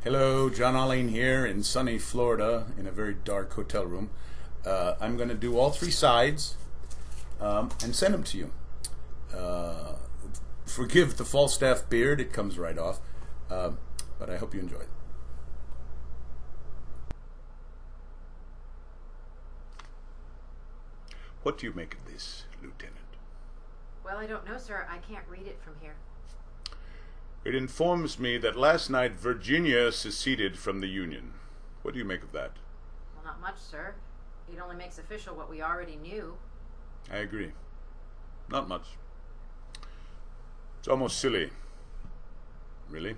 Hello, John Ahlin here in sunny Florida in a very dark hotel room. I'm going to do all three sides and send them to you. Forgive the Falstaff beard, it comes right off, but I hope you enjoy it. What do you make of this, Lieutenant? Well, I don't know, sir. I can't read it from here. It informs me that last night Virginia seceded from the Union. What do you make of that? Well, not much, sir. It only makes official what we already knew. I agree. Not much. It's almost silly. Really?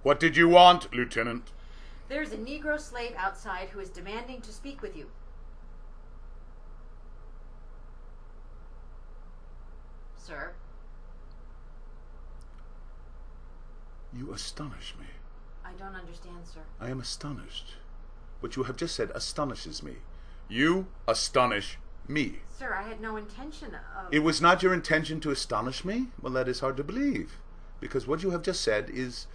What did you want, Lieutenant? There's a Negro slave outside who is demanding to speak with you. Sir? You astonish me. I don't understand, sir. I am astonished. What you have just said astonishes me. You astonish me. Sir, I had no intention of... It was not your intention to astonish me? Well, that is hard to believe. Because what you have just said is...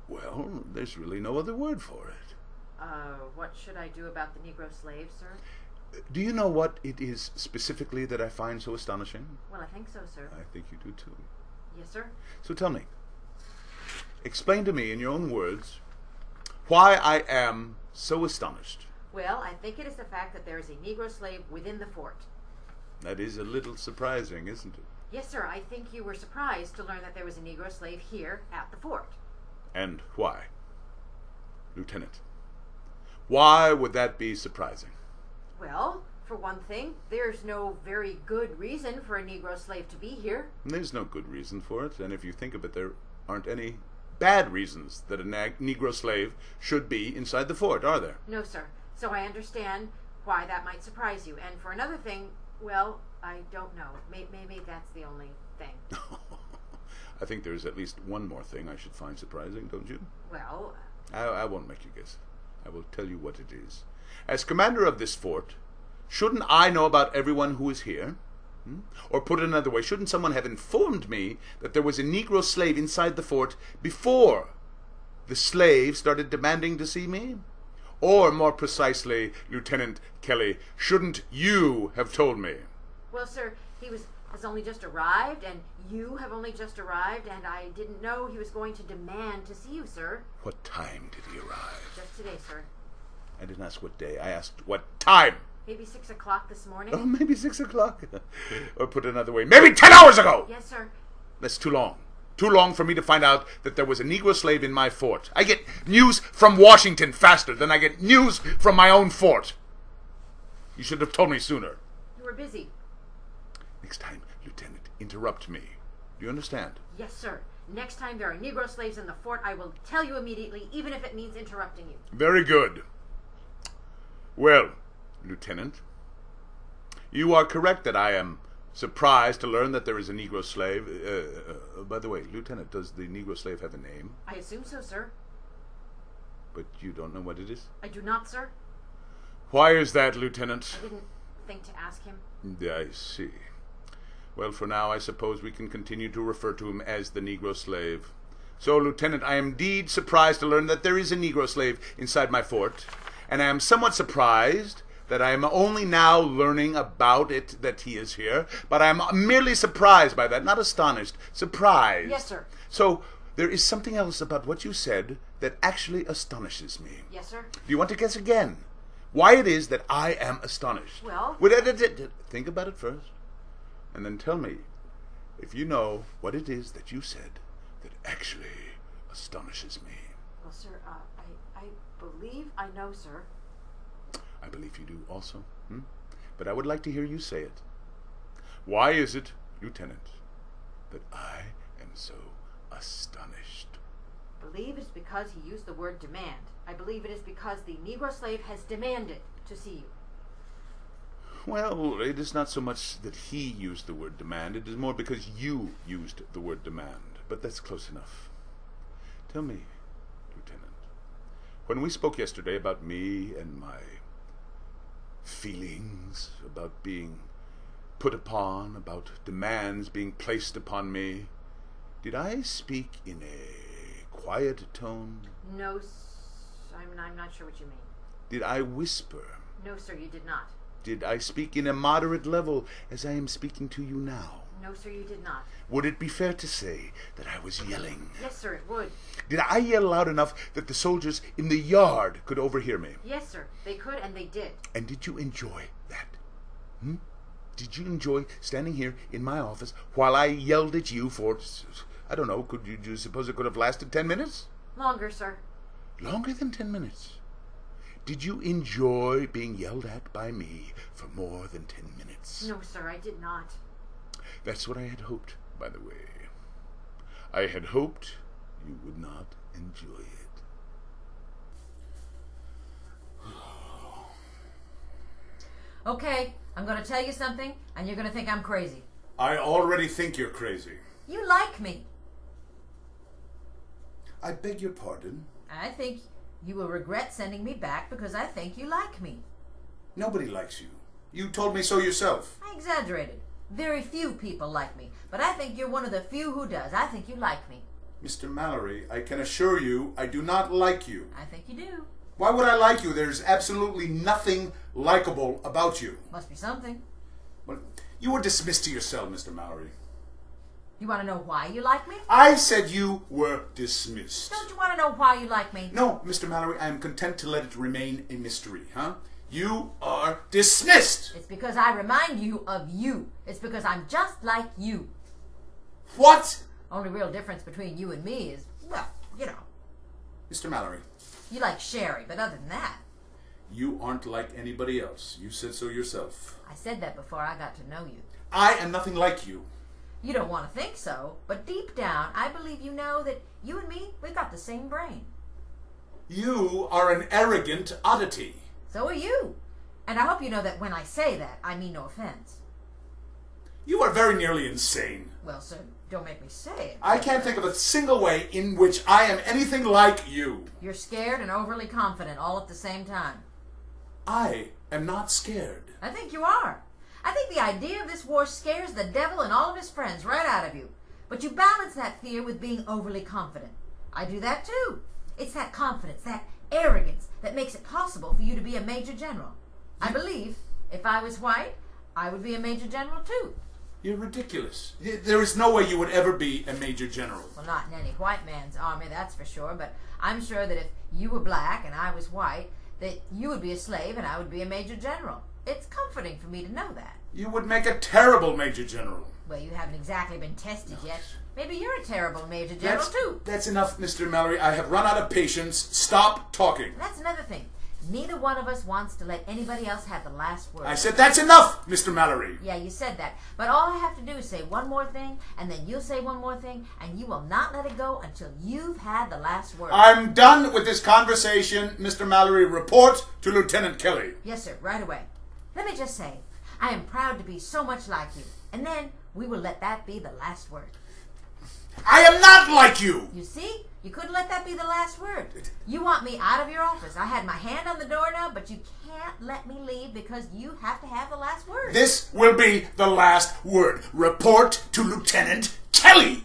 well, there's really no other word for it. What should I do about the Negro slave, sir? Do you know what it is specifically that I find so astonishing? Well, I think so, sir. I think you do too. Yes, sir. So tell me, explain to me in your own words why I am so astonished. Well, I think it is the fact that there is a Negro slave within the fort. That is a little surprising, isn't it? Yes, sir. I think you were surprised to learn that there was a Negro slave here at the fort. And why? Lieutenant, why would that be surprising? Well, for one thing, there's no very good reason for a Negro slave to be here. There's no good reason for it, and if you think of it, there aren't any bad reasons that a Negro slave should be inside the fort, are there? No, sir. So I understand why that might surprise you. And for another thing, well, I don't know. Maybe that's the only thing. I think there's at least one more thing I should find surprising, don't you? Well... I won't make you guess. I will tell you what it is. As commander of this fort, shouldn't I know about everyone who is here? Or put it another way, shouldn't someone have informed me that there was a Negro slave inside the fort before the slave started demanding to see me? Or, more precisely, Lieutenant Kelly, shouldn't you have told me? Well, sir, he has only just arrived, and you have only just arrived, and I didn't know he was going to demand to see you, sir. What time did he arrive? Just today, sir. I didn't ask what day. I asked what time. Maybe 6 o'clock this morning. Oh, maybe 6 o'clock. Or put it another way, maybe 10 hours ago. Yes, sir. That's too long. Too long for me to find out that there was a Negro slave in my fort. I get news from Washington faster than I get news from my own fort. You should have told me sooner. You were busy. Next time, Lieutenant, interrupt me. Do you understand? Yes, sir. Next time there are Negro slaves in the fort, I will tell you immediately, even if it means interrupting you. Very good. Well, Lieutenant, you are correct that I am surprised to learn that there is a Negro slave. By the way, Lieutenant, does the Negro slave have a name? I assume so, sir. But you don't know what it is? I do not, sir. Why is that, Lieutenant? I didn't think to ask him. I see. Well, for now, I suppose we can continue to refer to him as the Negro slave. So, Lieutenant, I am indeed surprised to learn that there is a Negro slave inside my fort, and I am somewhat surprised that I am only now learning about it, that he is here, but I am merely surprised by that, not astonished, surprised. Yes, sir. So, there is something else about what you said that actually astonishes me. Yes, sir. Do you want to guess again why it is that I am astonished? Well... Think about it first, and then tell me if you know what it is that you said that actually astonishes me. Well, sir, I believe I know, sir. I believe you do also. But I would like to hear you say it. Why is it, Lieutenant, that I am so astonished? I believe it's because he used the word demand. I believe it is because the Negro slave has demanded to see you. Well, it is not so much that he used the word demand. It is more because you used the word demand. But that's close enough. Tell me, Lieutenant, when we spoke yesterday about me and my feelings, about being put upon, about demands being placed upon me, did I speak in a quiet tone? No, I'm not sure what you mean. Did I whisper? No, sir, you did not. Did I speak in a moderate level, as I am speaking to you now? No, sir, you did not. Would it be fair to say that I was yelling? Yes, sir, it would. Did I yell loud enough that the soldiers in the yard could overhear me? Yes, sir, they could, and they did. And did you enjoy that? Did you enjoy standing here in my office while I yelled at you for, I don't know, could you suppose it could have lasted 10 minutes? Longer, sir. Longer than 10 minutes? Did you enjoy being yelled at by me for more than 10 minutes? No, sir, I did not. That's what I had hoped, by the way. I had hoped you would not enjoy it. Okay, I'm going to tell you something, and you're going to think I'm crazy. I already think you're crazy. You like me. I beg your pardon? I think you will regret sending me back because I think you like me. Nobody likes you. You told me so yourself. I exaggerated. Very few people like me, but I think you're one of the few who does. I think you like me. Mr. Mallory, I can assure you I do not like you. I think you do. Why would I like you? There's absolutely nothing likable about you. Must be something. Well, you were dismissed to your cell, Mr. Mallory. You want to know why you like me? I said you were dismissed. Don't you want to know why you like me? No, Mr. Mallory, I am content to let it remain a mystery, huh? You are dismissed! It's because I remind you of you. It's because I'm just like you. What? Only real difference between you and me is, well, you know. Mr. Mallory. You like Sherry, but other than that. You aren't like anybody else. You said so yourself. I said that before I got to know you. I am nothing like you. You don't want to think so, but deep down, I believe you know that you and me, we've got the same brain. You are an arrogant oddity. So are you. And I hope you know that when I say that, I mean no offense. You are very nearly insane. Well, sir, don't make me say it. I can't think of a single way in which I am anything like you. You're scared and overly confident all at the same time. I am not scared. I think you are. I think the idea of this war scares the devil and all of his friends right out of you. But you balance that fear with being overly confident. I do that too. It's that confidence, that arrogance that makes it possible for you to be a major general. I believe if I was white, I would be a major general too. You're ridiculous. There is no way you would ever be a major general. Well, not in any white man's army, that's for sure, but I'm sure that if you were black and I was white, that you would be a slave and I would be a major general. It's comforting for me to know that. You would make a terrible major general. Well, you haven't exactly been tested yet. Maybe you're a terrible major general too. That's enough, Mr. Mallory. I have run out of patience. Stop talking. That's another thing. Neither one of us wants to let anybody else have the last word. I said that's enough, Mr. Mallory. Yeah, you said that. But all I have to do is say one more thing, and then you'll say one more thing, and you will not let it go until you've had the last word. I'm done with this conversation, Mr. Mallory. Report to Lieutenant Kelly. Yes, sir, right away. Let me just say, I am proud to be so much like you. And then we will let that be the last word. I am not like you. You see? You couldn't let that be the last word. You want me out of your office. I had my hand on the door now, but you can't let me leave because you have to have the last word. This will be the last word. Report to Lieutenant Kelly.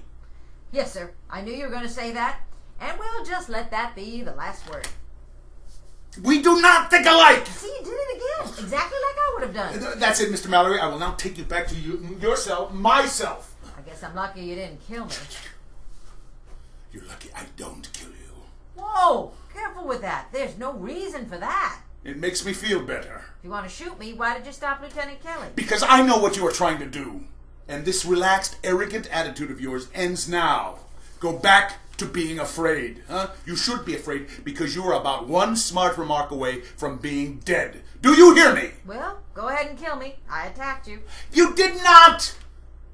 Yes, sir. I knew you were going to say that. And we'll just let that be the last word. We do not think alike. See, you did it again. Exactly like I would have done. That's it, Mr. Mallory. I will now take you back to your cell, myself. I guess I'm lucky you didn't kill me. You're lucky I don't kill you. Whoa! Careful with that. There's no reason for that. It makes me feel better. If you want to shoot me, why did you stop Lieutenant Kelly? Because I know what you are trying to do. And this relaxed, arrogant attitude of yours ends now. Go back to being afraid. Huh? You should be afraid because you are about one smart remark away from being dead. Do you hear me? Well, go ahead and kill me. I attacked you. You did not!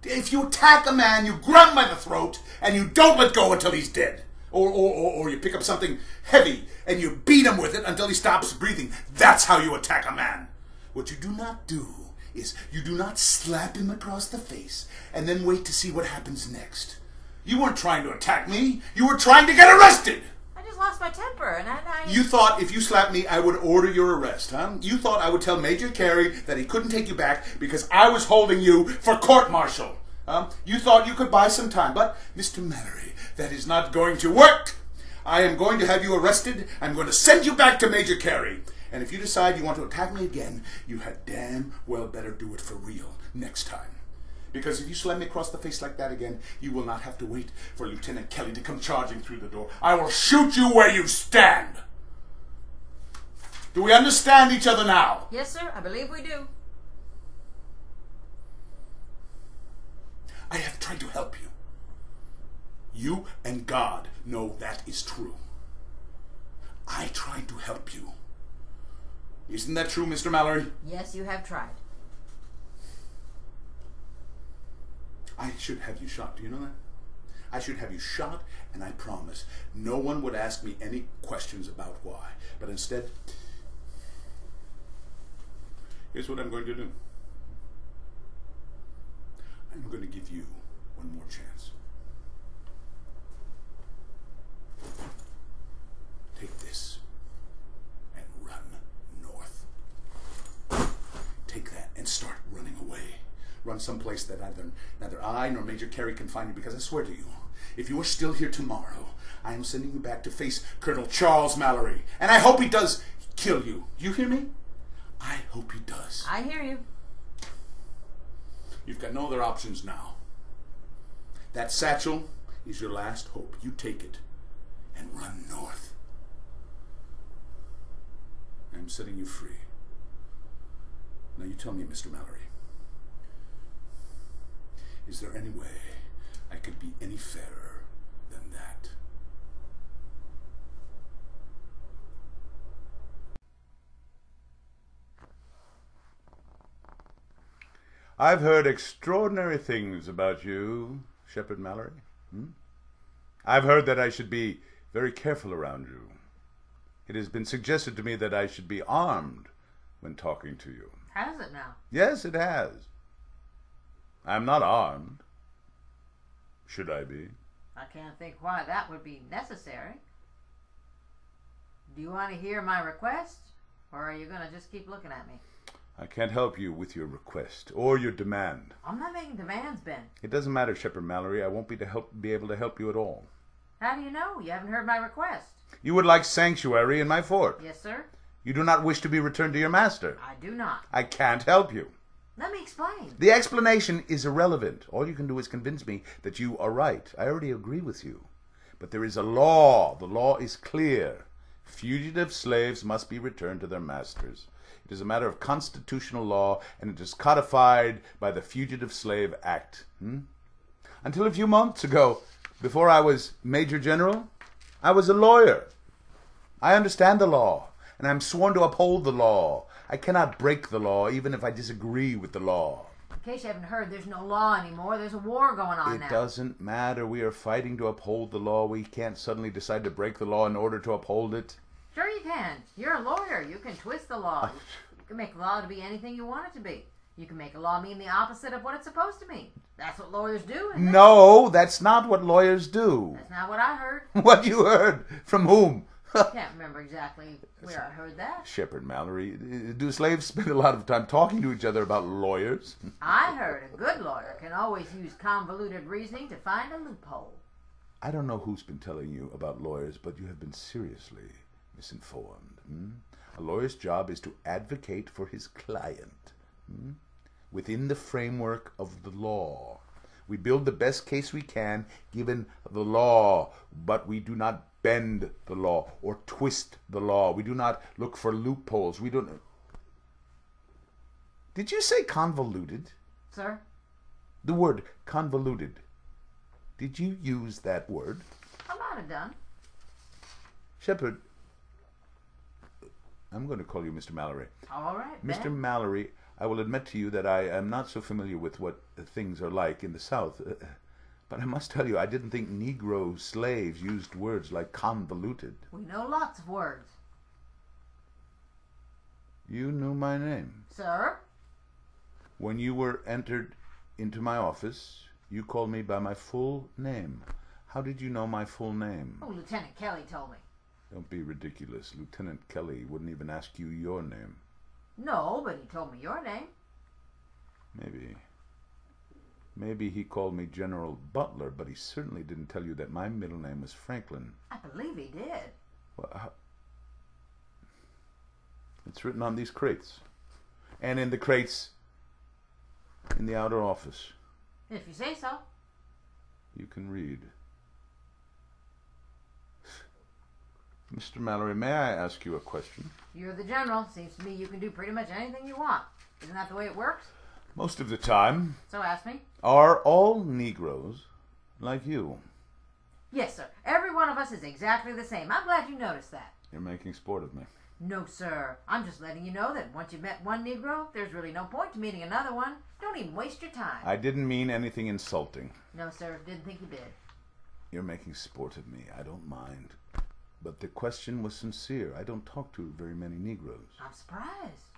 If you attack a man, you grab him by the throat and you don't let go until he's dead. Or you pick up something heavy and you beat him with it until he stops breathing. That's how you attack a man. What you do not do is you do not slap him across the face and then wait to see what happens next. You weren't trying to attack me. You were trying to get arrested. I just lost my temper, and I... You thought if you slapped me, I would order your arrest, huh? You thought I would tell Major Carey that he couldn't take you back because I was holding you for court-martial. You thought you could buy some time, but, Mr. Mallory, that is not going to work. I am going to have you arrested. I'm going to send you back to Major Carey. And if you decide you want to attack me again, you had damn well better do it for real next time. Because if you slam me across the face like that again, you will not have to wait for Lieutenant Kelly to come charging through the door. I will shoot you where you stand. Do we understand each other now? Yes, sir. I believe we do. I have tried to help you. You and God know that is true. I tried to help you. Isn't that true, Mr. Mallory? Yes, you have tried. I should have you shot. Do you know that? I should have you shot, and I promise no one would ask me any questions about why. But instead, here's what I'm going to do. I'm going to give you one more chance. Take this and run north. Take that and start running away. Run someplace that neither I nor Major Carey can find you, because I swear to you, if you are still here tomorrow, I am sending you back to face Colonel Charles Mallory. And I hope he does kill you. You hear me? I hope he does. I hear you. You've got no other options now. That satchel is your last hope. You take it and run north. I'm setting you free. Now you tell me, Mr. Mallory, is there any way I could be any fairer than that? I've heard extraordinary things about you, Shepard Mallory. I've heard that I should be very careful around you. It has been suggested to me that I should be armed when talking to you. Has it now? Yes, it has. I'm not armed. Should I be? I can't think why that would be necessary. Do you want to hear my request, or are you going to just keep looking at me? I can't help you with your request or your demand. I'm not making demands, Ben. It doesn't matter, Shepard Mallory. I won't be able to help you at all. How do you know? You haven't heard my request. You would like sanctuary in my fort. Yes, sir. You do not wish to be returned to your master. I do not. I can't help you. Let me explain. The explanation is irrelevant. All you can do is convince me that you are right. I already agree with you. But there is a law. The law is clear. Fugitive slaves must be returned to their masters. It is a matter of constitutional law, and it is codified by the Fugitive Slave Act. Until a few months ago, before I was Major General, I was a lawyer. I understand the law, and I'm sworn to uphold the law. I cannot break the law, even if I disagree with the law. In case you haven't heard, there's no law anymore. There's a war going on now. It doesn't matter. We are fighting to uphold the law. We can't suddenly decide to break the law in order to uphold it. Sure you can. You're a lawyer. You can twist the law. You can make a law to be anything you want it to be. You can make a law mean the opposite of what it's supposed to mean. That's what lawyers do, isn't it? No, that's not what lawyers do. That's not what I heard. What you heard? From whom? I can't remember exactly where I heard that. Shepard Mallory, do slaves spend a lot of time talking to each other about lawyers? I heard a good lawyer can always use convoluted reasoning to find a loophole. I don't know who's been telling you about lawyers, but you have been seriously misinformed. A lawyer's job is to advocate for his client within the framework of the law. We build the best case we can given the law, but we do not bend the law or twist the law. We do not look for loopholes. We don't... Did you say convoluted? Sir? The word convoluted. Did you use that word? I might have done. Shepard, I'm going to call you Mr. Mallory. All right, Mr. Ben. Mallory, I will admit to you that I am not so familiar with what things are like in the South. But I must tell you, I didn't think Negro slaves used words like convoluted. We know lots of words. You knew my name. Sir? When you were entered into my office, you called me by my full name. How did you know my full name? Oh, Lieutenant Kelly told me. Don't be ridiculous. Lieutenant Kelly wouldn't even ask you your name. No, but he told me your name. Maybe he called me General Butler, but he certainly didn't tell you that my middle name was Franklin. I believe he did. Well, it's written on these crates. And in the crates in the outer office. If you say so. You can read. Mr. Mallory, may I ask you a question? You're the general. Seems to me you can do pretty much anything you want. Isn't that the way it works? Most of the time. So ask me. Are all Negroes like you? Yes, sir. Every one of us is exactly the same. I'm glad you noticed that. You're making sport of me. No, sir. I'm just letting you know that once you've met one Negro, there's really no point to meeting another one. Don't even waste your time. I didn't mean anything insulting. No, sir. Didn't think you did. You're making sport of me. I don't mind. But the question was sincere. I don't talk to very many Negroes. I'm surprised.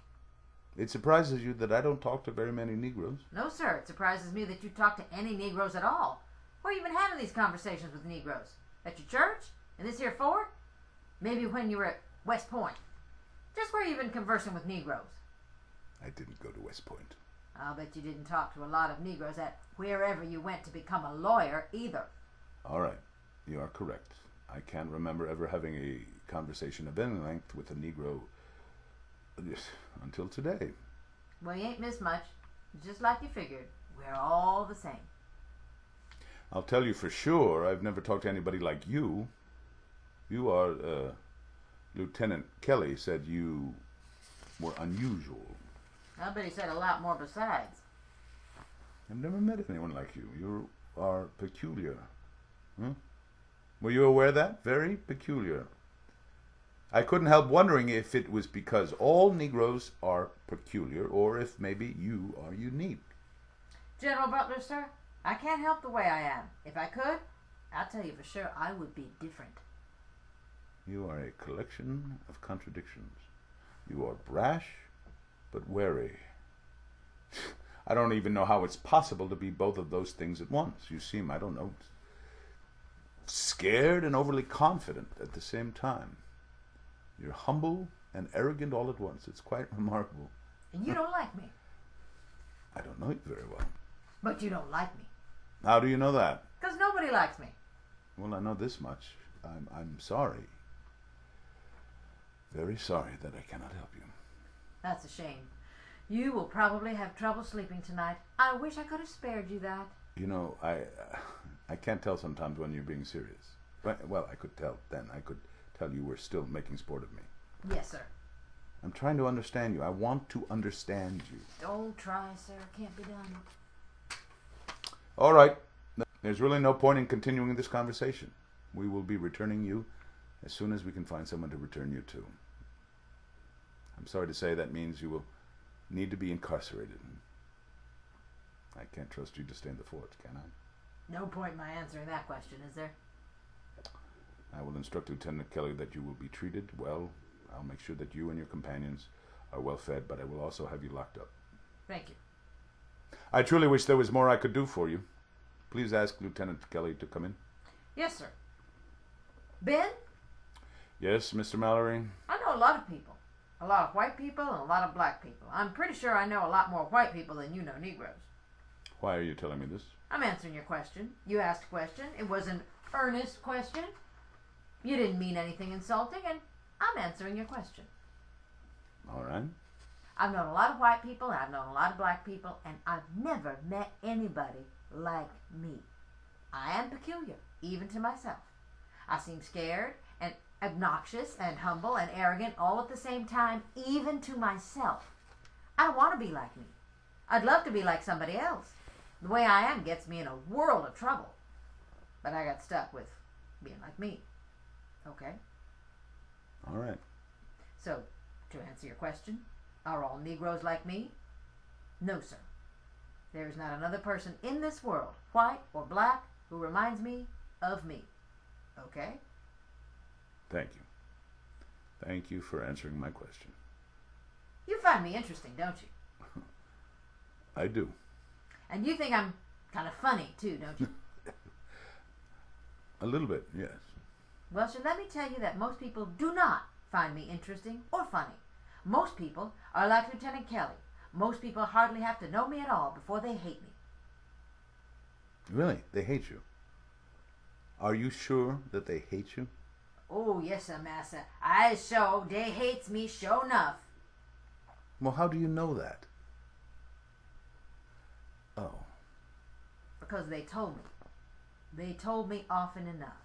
It surprises you that I don't talk to very many Negroes? No, sir. It surprises me that you talk to any Negroes at all. Where you been having these conversations with Negroes? At your church? In this here fort? Maybe when you were at West Point? Just where you been conversing with Negroes? I didn't go to West Point. I'll bet you didn't talk to a lot of Negroes at wherever you went to become a lawyer either. All right. You are correct. I can't remember ever having a conversation of any length with a Negro until today. Well, you ain't missed much. Just like you figured. We're all the same. I'll tell you for sure, I've never talked to anybody like you. You are, Lieutenant Kelly said you were unusual. I bet he said a lot more besides. I've never met anyone like you. You are peculiar. Were you aware of that? Very peculiar. I couldn't help wondering if it was because all Negroes are peculiar or if maybe you are unique. General Butler, sir, I can't help the way I am. If I could, I'll tell you for sure I would be different. You are a collection of contradictions. You are brash, but wary. I don't even know how it's possible to be both of those things at once. You seem, I don't know, scared and overly confident at the same time. You're humble and arrogant all at once. It's quite remarkable. And you don't like me. I don't know you very well. But you don't like me. How do you know that? Because nobody likes me. Well, I know this much. I'm sorry. Very sorry that I cannot help you. That's a shame. You will probably have trouble sleeping tonight. I wish I could have spared you that. You know, I can't tell sometimes when you're being serious. Well, I could tell then. I could tell you were still making sport of me. Yes, sir. I'm trying to understand you. I want to understand you. Don't try, sir. Can't be done. All right. There's really no point in continuing this conversation. We will be returning you as soon as we can find someone to return you to. I'm sorry to say that means you will need to be incarcerated. I can't trust you to stay in the fort, can I? No point in my answering that question, is there? I will instruct Lieutenant Kelly that you will be treated well. I'll make sure that you and your companions are well fed, but I will also have you locked up. Thank you. I truly wish there was more I could do for you. Please ask Lieutenant Kelly to come in. Yes, sir. Ben? Yes, Mr. Mallory? I know a lot of people. A lot of white people and a lot of black people. I'm pretty sure I know a lot more white people than you know Negroes. Why are you telling me this? I'm answering your question. You asked a question. It was an earnest question. You didn't mean anything insulting, and I'm answering your question. All right. I've known a lot of white people, and I've known a lot of black people, and I've never met anybody like me. I am peculiar, even to myself. I seem scared and obnoxious and humble and arrogant all at the same time, even to myself. I don't want to be like me. I'd love to be like somebody else. The way I am gets me in a world of trouble. But I got stuck with being like me. Okay? All right. So, to answer your question, are all Negroes like me? No, sir. There is not another person in this world, white or black, who reminds me of me. Okay? Thank you. Thank you for answering my question. You find me interesting, don't you? I do. And you think I'm kind of funny, too, don't you? A little bit, yes. Well, sir, let me tell you that most people do not find me interesting or funny. Most people are like Lieutenant Kelly. Most people hardly have to know me at all before they hate me. Really? They hate you? Are you sure that they hate you? Oh, yes, sir, massa. I show they hates me sure enough. Well, how do you know that? Oh. Because they told me. They told me often enough.